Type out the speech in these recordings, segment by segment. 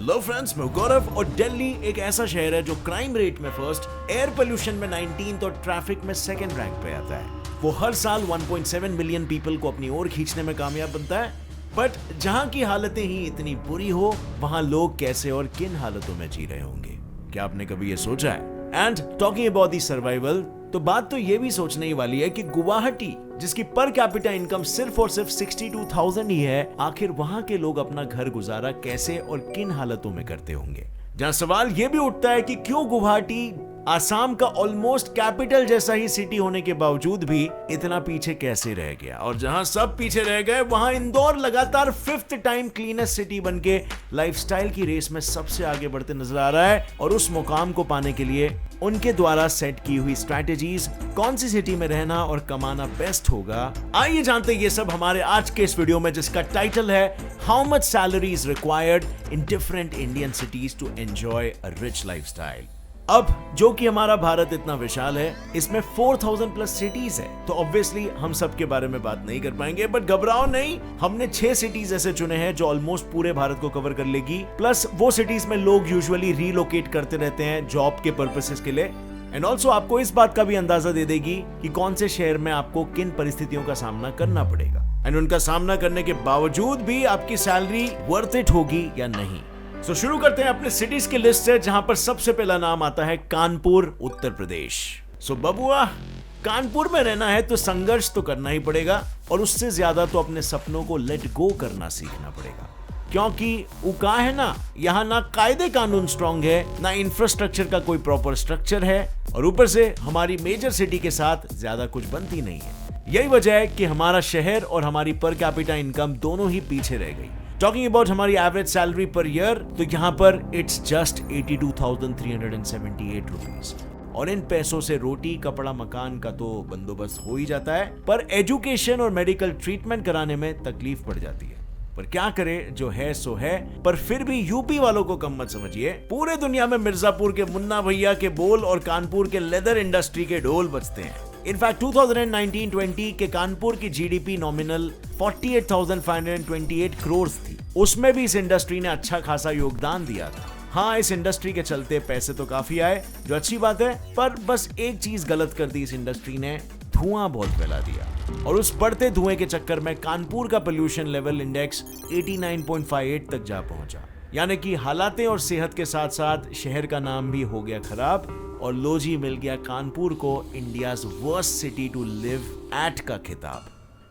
Hello friends, मैं गौरव और दिल्ली एक ऐसा शहर है जो क्राइम रेट में फर्स्ट, एयर पोल्यूशन में 19th और ट्रैफिक में सेकंड रैंक पे आता है। वो हर साल 1.7 मिलियन पीपल को अपनी ओर खींचने में कामयाब बनता है। बट जहां की हालतें ही इतनी बुरी हो, वहां लोग कैसे और किन हालतों में जी रहे होंगे? क्या आपने कभी ये सोचा है? And talking about the survival, तो बात तो ये भी सोचने ही वाली है कि गुवाहाटी, जिसकी पर कैपिटा इनकम सिर्फ और सिर्फ 62,000 ही है, आखिर वहां के लोग अपना घर गुजारा कैसे और किन हालतों में करते होंगे? जहां सवाल ये भी उठता है कि क्यों गुवाहाटी आसाम का ऑलमोस्ट कैपिटल जैसा ही सिटी होने के बावजूद भी इतना पीछे कैसे रह गया, और जहां सब पीछे रह गए वहां इंदौर लगातार 5th टाइम क्लीनेस्ट सिटी बनके लाइफस्टाइल की रेस में सबसे आगे बढ़ते नजर आ रहा है। और उस मुकाम को पाने के लिए उनके द्वारा सेट की हुई स्ट्रैटेजीज, कौन सी सिटी में रहना और कमाना बेस्ट होगा, आइए जानते हैं ये सब हमारे आज के इस वीडियो में, जिसका टाइटल है how much salary is required in different Indian cities to enjoy a rich lifestyle. अब जो कि हमारा भारत इतना विशाल है, इसमें 4000 प्लस सिटीज है, तो ऑब्वियसली हम सब के बारे में बात नहीं कर पाएंगे। बट घबराओ नहीं, हमने 6 सिटीज ऐसे चुने हैं जो ऑलमोस्ट पूरे भारत को कवर कर लेगी, प्लस वो सिटीज में लोग यूजुअली रीलोकेट करते रहते हैं जॉब के पर्पसेस के लिए। एंड ऑल्सो आपको इस बात का भी अंदाजा दे देगी कि कौन से शहर में आपको किन परिस्थितियों का सामना करना पड़ेगा, एंड उनका सामना करने के बावजूद भी आपकी सैलरी वर्थ इट होगी या नहीं। तो शुरू करते हैं अपने सिटीज की लिस्ट से, जहां पर सबसे पहला नाम आता है कानपुर, उत्तर प्रदेश। बबुआ, कानपुर में रहना है तो संघर्ष तो करना ही पड़ेगा, और उससे ज्यादा तो अपने सपनों को लेट गो करना सीखना पड़ेगा। क्योंकि वो कहा है ना, यहाँ ना कायदे कानून स्ट्रांग है, ना इंफ्रास्ट्रक्चर का कोई प्रॉपर स्ट्रक्चर है, और ऊपर से हमारी मेजर सिटी के साथ ज्यादा कुछ बनती नहीं है। यही वजह है कि हमारा शहर और हमारी पर कैपिटा इनकम दोनों ही पीछे रह गई। टॉकिंग अबाउट हमारी एवरेज सैलरी पर ईयर, तो यहाँ पर इट्स जस्ट 82,378 रुपीज, और इन पैसों से रोटी कपड़ा मकान का तो बंदोबस्त हो ही जाता है, पर एजुकेशन और मेडिकल ट्रीटमेंट कराने में तकलीफ पड़ जाती है। पर क्या करे, जो है सो है। पर फिर भी यूपी वालों को कम मत समझिए, पूरे दुनिया में मिर्जापुर के मुन्ना भैया के बोल और कानपुर के लेदर इंडस्ट्री के ढोल बजते हैं। इनफैक्ट 2019-20 के कानपुर की जीडीपी नॉमिनल 48,528 करोड़ थी। उसमें भी इस इंडस्ट्री ने अच्छा खासा योगदान दिया था। हाँ, इस इंडस्ट्री के चलते पैसे तो काफी आए, जो अच्छी बात है, पर बस एक चीज गलत कर दी इस इंडस्ट्री ने, धुआं बहुत फैला दिया। और उस बढ़ते धुएं के चक्कर में कानपुर का पोल्यूशन लेवल इंडेक्स 89.58 तक जा पहुंचा। यानी कि हालातें और सेहत के साथ साथ शहर का नाम भी हो गया खराब, और लो जी मिल गया कानपुर को India's worst city to live at का खिताब।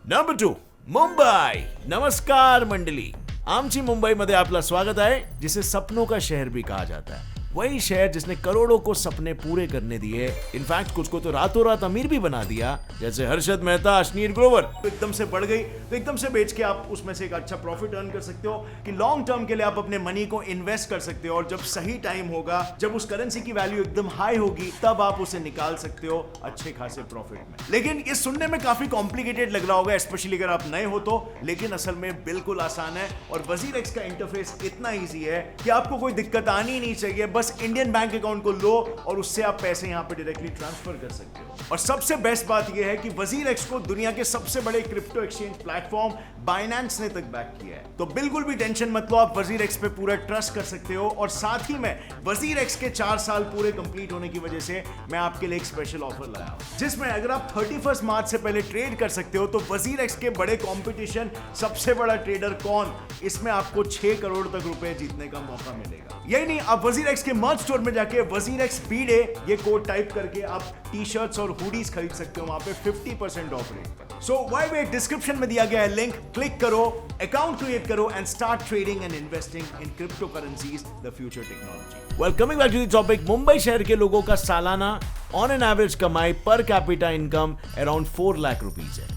नंबर 2, मुंबई। नमस्कार मंडली, आमची मुंबई मध्ये आपला स्वागत आहे, जिसे सपनों का शहर भी कहा जाता है। वही शहर जिसने करोड़ों को सपने पूरे करने दिए, इनफैक्ट कुछ को तो रातों रात अमीर भी बना दिया, जैसे हर्षद मेहता, अश्नीर ग्रोवर। तो एकदम से बढ़ गई तो एकदम से बेच के आप उसमें से एक अच्छा प्रॉफिट अर्न कर सकते हो, कि लॉन्ग टर्म के लिए आप अपने मनी को इन्वेस्ट कर सकते हो, और जब सही टाइम होगा, जब उस करेंसी की वैल्यू एकदम हाई होगी, तब आप उसे निकाल सकते हो अच्छे खासे प्रॉफिट में। लेकिन ये सुनने में काफी कॉम्प्लिकेटेड लग रहा होगा, स्पेशली अगर आप नए हो तो, लेकिन असल में बिल्कुल आसान है। और वजीर एक्स का इंटरफेस इतना ईजी है कि आपको कोई दिक्कत आनी नहीं चाहिए, बस इंडियन बैंक अकाउंट को लो और उससे आप पैसे यहां पे डायरेक्टली ट्रांसफर कर सकते हो। और सबसे बेस्ट बात यह है कि वजीर एक्स को दुनिया के सबसे बड़े क्रिप्टो एक्सचेंज प्लेटफॉर्म बाइनेंस ने तक बैक किया है, तो बिल्कुल भी टेंशन मत लो, आप वजीर एक्स पे पूरा ट्रस्ट कर सकते हो। और साथ ही में वजीर एक्स के 4 साल पूरे कंप्लीट होने की वजह से मैं आपके लिए एक स्पेशल ऑफर लाया हूं, जिसमें अगर आप 31 मार्च से पहले ट्रेड कर सकते हो, तो वजीर एक्स के बड़े कंपटीशन सबसे बड़ा ट्रेडर कौन, इसमें आपको 6 करोड़ तक रुपए जीतने का मौका मिलेगा। यही नहीं, आप वजीर एक्स के मर्च स्टोर में जाके वजीर एक्स बीडे ये कोड टाइप करके आप टी-शर्ट्स और हुडीज खरीद सकते हो वहां पे 50% ऑफ रेट पर। सो व्हाई वेट, डिस्क्रिप्शन में दिया गया है लिंक, क्लिक करो, अकाउंट क्रिएट करो and start trading and investing in crypto currencies, the future technology. Well, coming back to the topic, Mumbai शहर के लोगों का सालाना ऑन एन एवरेज कमाई per capita income around 4 lakh rupees है,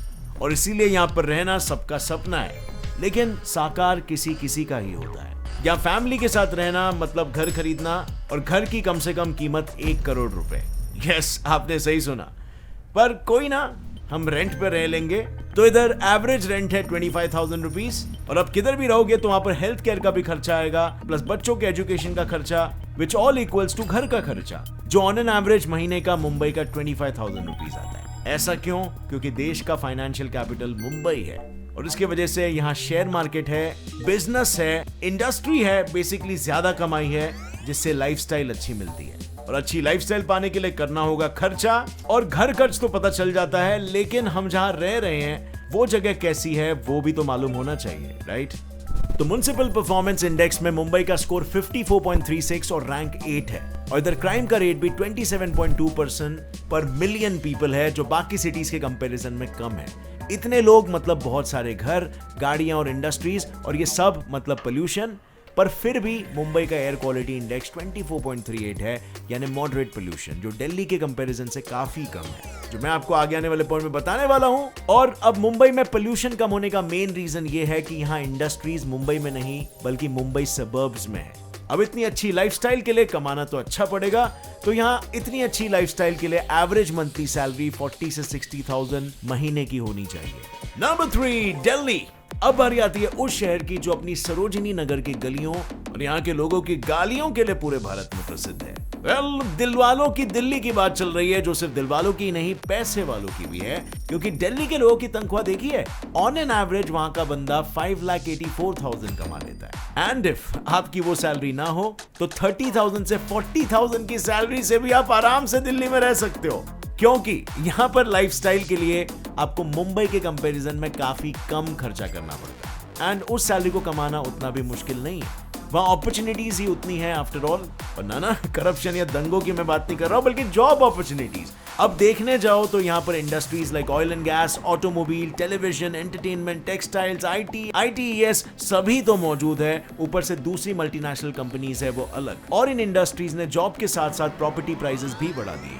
और इसीलिए यहां पर रहना सबका सपना है, लेकिन साकार किसी किसी का ही होता है। या फैमिली के साथ रहना मतलब घर खरीदना, और घर की कम से कम कीमत 1 करोड़ रुपए। यस, आपने सही सुना। पर कोई ना, हम रेंट पर रह लेंगे, तो इधर एवरेज रेंट है 25,000 रुपीज, और अब किधर भी रहोगे तो वहां पर हेल्थ केयर का भी खर्चा आएगा, प्लस बच्चों के एजुकेशन का खर्चा, विच ऑल इक्वल्स टू घर का खर्चा, जो ऑन एन एवरेज महीने का मुंबई का 25,000 रुपीज आता है। ऐसा क्यों? क्योंकि देश का फाइनेंशियल कैपिटल मुंबई है, और इसके वजह से यहाँ शेयर मार्केट है, बिजनेस है, इंडस्ट्री है, बेसिकली ज्यादा कमाई है, जिससे लाइफस्टाइल अच्छी मिलती है। और अच्छी लाइफस्टाइल पाने के लिए करना होगा खर्चा, और घर खर्च तो पता चल जाता है, लेकिन हम जहां रह रहे हैं वो जगह कैसी है वो भी तो मालूम होना चाहिए, राइट? तो म्युनिसिपल परफॉर्मेंस इंडेक्स में मुंबई का स्कोर 54.36 और रैंक 8 है, और इधर क्राइम का रेट भी 27.2% पर मिलियन पीपल है, जो बाकी सिटीज के कंपैरिजन में कम है। इतने लोग मतलब बहुत सारे घर, गाड़ियां और इंडस्ट्रीज, और ये सब मतलब पोल्यूशन, पर फिर भी मुंबई का एयर क्वालिटी इंडेक्स 24.38 है, यानी मॉडरेट पोल्यूशन, जो दिल्ली के कंपैरिजन से काफी कम है, जो मैं आपको आगे आने वाले पॉइंट में बताने वाला हूं। और अब मुंबई में पोल्यूशन कम होने का मेन रीजन ये है कि यहाँ इंडस्ट्रीज मुंबई में नहीं बल्कि मुंबई सबर्ब्स में है। अब इतनी अच्छी लाइफस्टाइल के लिए कमाना तो अच्छा पड़ेगा, तो यहाँ इतनी अच्छी लाइफस्टाइल के लिए एवरेज मंथली सैलरी 40 से 60,000 महीने की होनी चाहिए। नंबर 3, दिल्ली। अब बारी आती है उस शहर की जो अपनी सरोजिनी नगर की गलियों और यहाँ के लोगों की गालियों के लिए पूरे भारत में प्रसिद्ध है। दिलवालों की दिल्ली की बात चल रही है, जो सिर्फ दिलवालों की नहीं पैसे वालों की भी है, क्योंकि दिल्ली के लोगों की तनख्वाह देखी है, ऑन एन एवरेज वहां का बंदा 5,84,000 कमा लेता है। एंड इफ आपकी वो सैलरी ना हो तो 30,000 से 40,000 की सैलरी से भी आप आराम से दिल्ली में रह सकते हो, क्योंकि यहाँ पर लाइफस्टाइल के लिए आपको मुंबई के कंपैरिजन में काफी कम खर्चा करना पड़ता है, एंड उस सैलरी को कमाना उतना भी मुश्किल नहीं है। वहाँ अपॉर्चुनिटीज ही उतनी है आफ्टर ऑल, और ना करप्शन या दंगों की मैं बात नहीं कर रहा हूँ, बल्कि जॉब अपॉर्चुनिटीज। अब देखने जाओ तो यहाँ पर industries like oil and gas, automobile, television, entertainment, textiles, ITES सभी तो मौजूद है, ऊपर से दूसरी मल्टीनेशनल कंपनीज है वो अलग, और इन इंडस्ट्रीज ने जॉब के साथ साथ प्रॉपर्टी प्राइसेस भी बढ़ा दिए।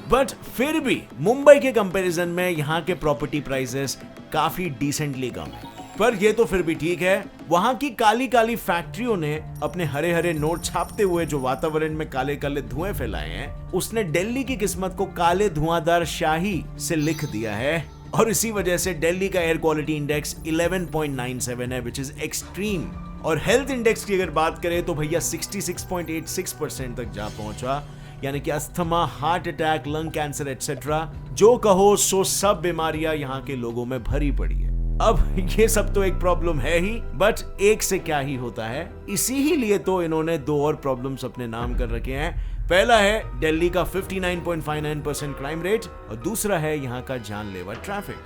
बट फिर भी मुंबई के कंपैरिजन में यहाँ के प्रॉपर्टी प्राइसेस काफी डिसेंटली कम है। पर ये तो फिर भी ठीक है, वहां की काली काली फैक्ट्रियों ने अपने हरे हरे नोट छापते हुए जो वातावरण में काले काले धुएं फैलाए हैं, उसने दिल्ली की किस्मत को काले धुआंधार शाही से लिख दिया है, और इसी वजह से दिल्ली का एयर क्वालिटी इंडेक्स 11.97 है, विच इज एक्सट्रीम। और हेल्थ इंडेक्स की अगर बात करें तो भैया 66.86% तक जा पहुंचा, यानी कि asthma, heart attack, lung cancer etcetera, जो कहो सो सब बीमारियां यहाँ के लोगों में भरी पड़ी है। अब ये सब तो एक प्रॉब्लम है ही, बट एक से क्या ही होता है, इसी ही लिए तो इन्होंने दो और प्रॉब्लम्स अपने नाम कर रखे हैं। पहला है दिल्ली का 59.59% क्राइम रेट, और दूसरा है यहाँ का जानलेवा ट्रैफिक,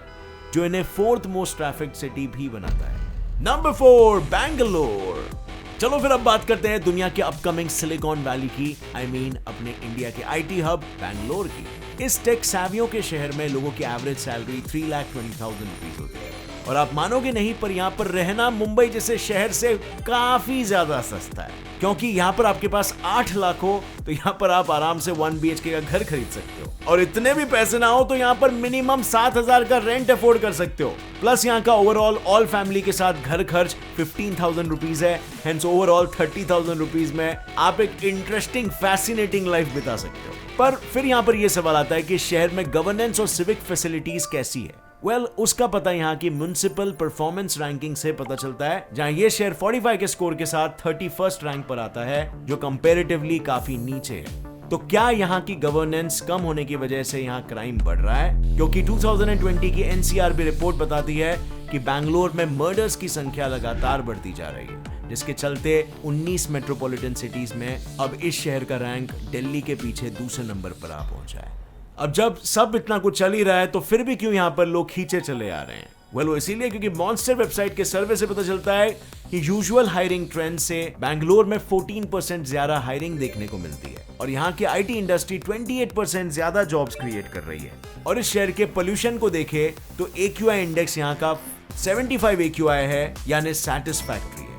जो इन्हें 4th मोस्ट ट्रैफिक सिटी भी बनाता है। नंबर 4, बैंगलोर। चलो फिर अब बात करते हैं दुनिया के अपकमिंग सिलिकॉन वैली की, आई मीन अपने इंडिया के आईटी हब बैंगलोर की। इस टेक सैवियों के शहर में लोगों की एवरेज सैलरी 3,20,000 रुपीज होती है, और आप मानोगे नहीं पर यहाँ पर रहना मुंबई जैसे शहर से काफी ज्यादा सस्ता है, क्योंकि यहाँ पर आपके पास 8 लाख हो तो यहाँ पर आप आराम से 1 BHK का घर खरीद सकते हो, और इतने भी पैसे ना हो तो यहाँ पर मिनिमम 7,000 का रेंट अफोर्ड कर सकते हो। प्लस यहाँ का ओवरऑल ऑल फैमिली के साथ घर खर्च 15,000 रुपीज है, हेंस ओवरऑल 30,000 रुपीज में आप एक इंटरेस्टिंग फैसिनेटिंग लाइफ बिता सकते हो। पर फिर यहाँ पर यह सवाल आता है कि शहर में गवर्नेंस और सिविक फैसिलिटीज कैसी है। उसका पता यहाँ की म्युनिसिपल परफॉर्मेंस रैंकिंग से पता चलता है, जहां ये शहर 45 के स्कोर के साथ 31st रैंक पर आता है, जो कंपैरेटिवली काफी नीचे है। तो क्या यहाँ की गवर्नेंस कम होने की वजह से यहाँ क्राइम बढ़ रहा है? क्योंकि 2020 की एनसीआरबी रिपोर्ट बताती है कि बैंगलोर में मर्डर्स की संख्या लगातार बढ़ती जा रही है, जिसके चलते 19 मेट्रोपॉलिटन सिटीज में अब इस शहर का रैंक दिल्ली के पीछे दूसरे नंबर पर आ पहुंचा है। अब जब सब इतना कुछ चल ही रहा है तो फिर भी क्यों यहाँ पर लोग खींचे चले आ रहे हैं? वो इसीलिए क्योंकि मॉन्स्टर वेबसाइट के सर्वे से पता चलता है कि यूजुअल हायरिंग ट्रेंड से बैंगलोर में 14% ज्यादा हायरिंग देखने को मिलती है, और यहाँ की आईटी इंडस्ट्री 28% ज्यादा जॉब्स क्रिएट कर रही है। और इस शहर के पोल्यूशन को देखे तो AQI इंडेक्स यहाँ का 75 AQI है, यानी सैटिस्फैक्ट्री है।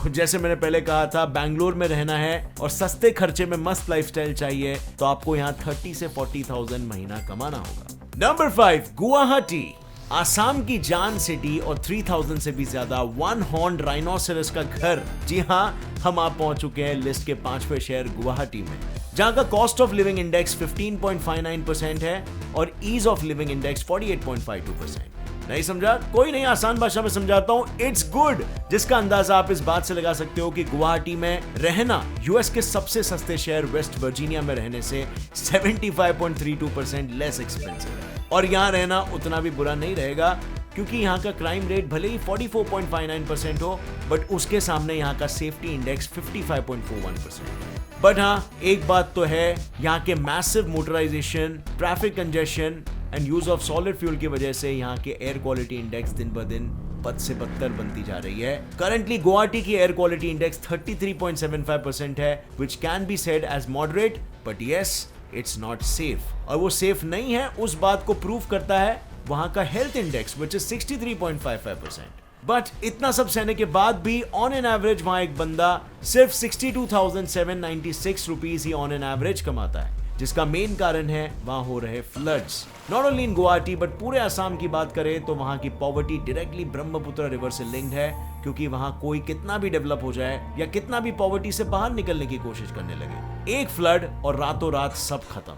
जैसे मैंने पहले कहा था, बैंगलोर में रहना है और सस्ते खर्चे में मस्त लाइफस्टाइल चाहिए तो आपको यहाँ 30 से 40,000 महीना कमाना होगा। नंबर 5, गुवाहाटी। आसाम की जान सिटी और 3,000 से भी ज्यादा 1 हॉर्न राइनोसेरस का घर। जी हाँ, हम आप पहुंच चुके हैं लिस्ट के 5वें शहर गुवाहाटी में, जहां का कॉस्ट ऑफ लिविंग इंडेक्स 15.59% है और ईज ऑफ लिविंग इंडेक्स 48.52%। नहीं समझा? कोई नहीं, आसान भाषा में समझाता हूं, इट्स गुड, जिसका अंदाजा आप इस बात से लगा सकते हो कि गुवाहाटी में रहना यूएस के सबसे सस्ते शहर वेस्ट वर्जीनिया में रहने से 75.32% लेस एक्सपेंसिव है, और यहाँ रहना उतना भी बुरा नहीं रहेगा। क्योंकि यहाँ का क्राइम रेट भले ही 44.59% हो, बट उसके सामने यहाँ का सेफ्टी इंडेक्स 55.41% है। बट हाँ, एक बात तो है, यहाँ के massive motorisation, traffic congestion and use of solid fuel की वजह से यहाँ के एयर क्वालिटी इंडेक्स दिन ब दिन बद से बदतर बनती जा रही है। करंटली गुवाहाटी की एयर क्वालिटी इंडेक्स 33.75% है, which can be said as moderate, but yes, it's not safe। और वो सेफ नहीं है, उस बात को प्रूव करता है वहां का health index which is 63.55%। But इतना सब सहने के बाद भी ऑन एन एवरेज वहां एक बंदा सिर्फ 62,796 rupees he on an average कमाता है, जिसका मेन कारण है वहां हो रहे floods. Not only in Guwahati but पूरे असम की बात करें तो वहां की पॉवर्टी डायरेक्टली ब्रह्मपुत्र रिवर से लिंक्ड है, क्योंकि वहां कोई कितना भी डेवलप हो जाए या कितना भी पॉवर्टी से बाहर निकलने की कोशिश करने लगे, एक फ्लड और रातों रात सब खत्म,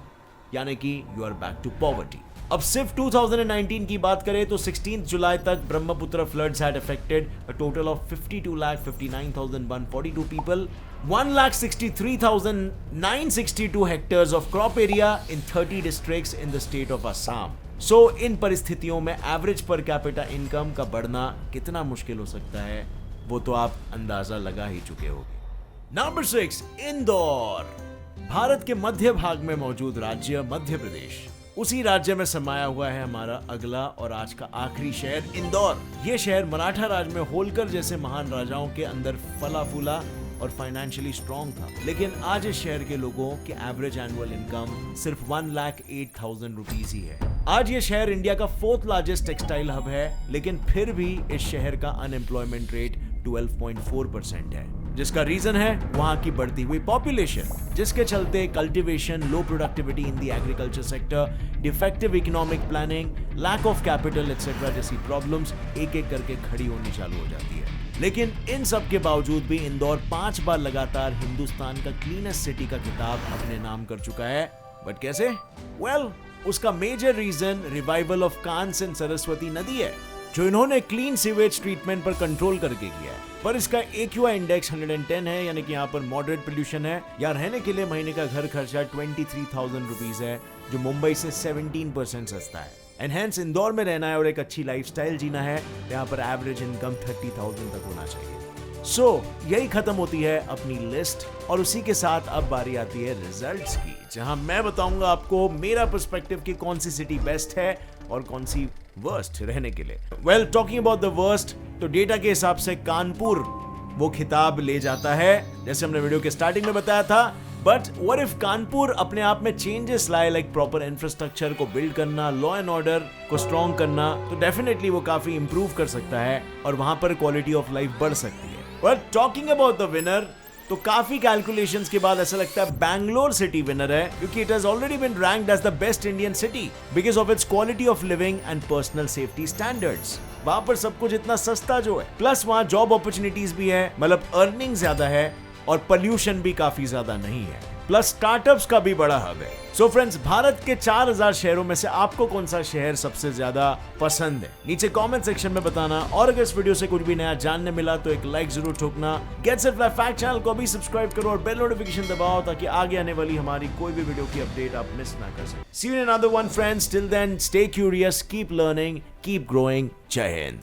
यानी कि you are back to poverty. अब सिर्फ 2019 की बात करें तो 16 जुलाई तक Brahmaputra floods had affected a total of 52,59,142 people, 1,63,962 hectares of crop area in 30 districts in the state of Assam. So इन परिस्थितियों में एवरेज पर कैपिटा इनकम का बढ़ना कितना मुश्किल हो सकता है, वो तो आप अंदाजा लगा ही चुके होंगे। नंबर 6, इंदौर। भारत के मध्य भाग में मौजूद राज्य मध्य प्रदेश, उसी राज्य में समाया हुआ है हमारा अगला और आज का आखिरी शहर इंदौर। ये शहर मराठा राज में होलकर जैसे महान राजाओं के अंदर फला फूला और फाइनेंशियली स्ट्रॉन्ग था, लेकिन आज इस शहर के लोगों के एवरेज एनुअल इनकम सिर्फ 1,08,000 रुपीज ही है। आज ये शहर इंडिया का 4th लार्जेस्ट टेक्सटाइल हब है, लेकिन फिर भी इस शहर का अनएम्प्लॉयमेंट रेट 12.4% है, जिसका रीजन है वहां की बढ़ती हुई पॉपुलेशन, जिसके चलते cultivation, low productivity in the agriculture sector, defective economic planning, lack of capital etcetera जैसी प्रॉब्लम्स एक एक करके खड़ी होनी चालू हो जाती है। लेकिन इन सब के बावजूद भी इंदौर 5 बार लगातार हिंदुस्तान का क्लीनेस्ट सिटी का खिताब अपने नाम कर चुका है। बट कैसे? वेल, उसका मेजर रीजन रिवाइवल ऑफ कांस एंड सरस्वती नदी है, जो इन्होंने क्लीन सीवेज ट्रीटमेंट पर कंट्रोल करके किया है। पर इसका AQI इंडेक्स 110 है, यानी कि यहाँ पर मॉडरेट पोल्यूशन है। यहाँ रहने के लिए महीने का घर खर्चा 23,000 रुपीज है, जो मुंबई से 17% सस्ता है। एंड हेंस इंदौर में रहना है और एक अच्छी लाइफस्टाइल जीना है, यहाँ पर एवरेज इनकम 30,000 तक होना चाहिए। यही खत्म होती है अपनी लिस्ट, और उसी के साथ अब बारी आती है रिजल्ट्स की, जहां मैं बताऊंगा आपको मेरा पर्सपेक्टिव की कौन सी सिटी बेस्ट है और कौन सी वर्स्ट रहने के लिए। Well, talking about the worst, तो डेटा के हिसाब से कानपुर वो खिताब ले जाता है, जैसे हमने वीडियो के स्टार्टिंग में बताया था। बट व्हाट इफ कानपुर अपने आप में चेंजेस लाए, लाइक प्रॉपर इंफ्रास्ट्रक्चर को बिल्ड करना, लॉ एंड ऑर्डर को स्ट्रॉन्ग करना, तो डेफिनेटली वो काफी इंप्रूव कर सकता है और वहां पर क्वालिटी ऑफ लाइफ बढ़ सकती है। But talking about the winner, तो काफी कैलकुलेशंस के बाद ऐसा लगता है बैंगलोर सिटी विनर है, क्योंकि it has already been ranked as the best Indian city because of its quality of living and personal safety standards. वहां पर सब कुछ इतना सस्ता जो है, प्लस वहां जॉब अपॉर्चुनिटीज भी है, मतलब अर्निंग ज्यादा है, और पोल्यूशन भी काफी ज्यादा नहीं है, प्लस स्टार्टअप्स का भी बड़ा हब है। सो फ्रेंड्स, भारत के 4000 शहरों में से आपको कौन सा शहर सबसे ज्यादा पसंद है, नीचे कमेंट सेक्शन में बताना। और अगर इस वीडियो से कुछ भी नया जानने मिला तो एक लाइक जरूर ठोकना। गेट्स इट फैक्ट चैनल को भी सब्सक्राइब करो और बेल नोटिफिकेशन दबाओ, ताकि आगे आने वाली हमारी कोई भी वीडियो की अपडेट आप मिस ना कर सकें। See you in another one friends, till then stay curious, keep learning, keep growing. जय हिंद।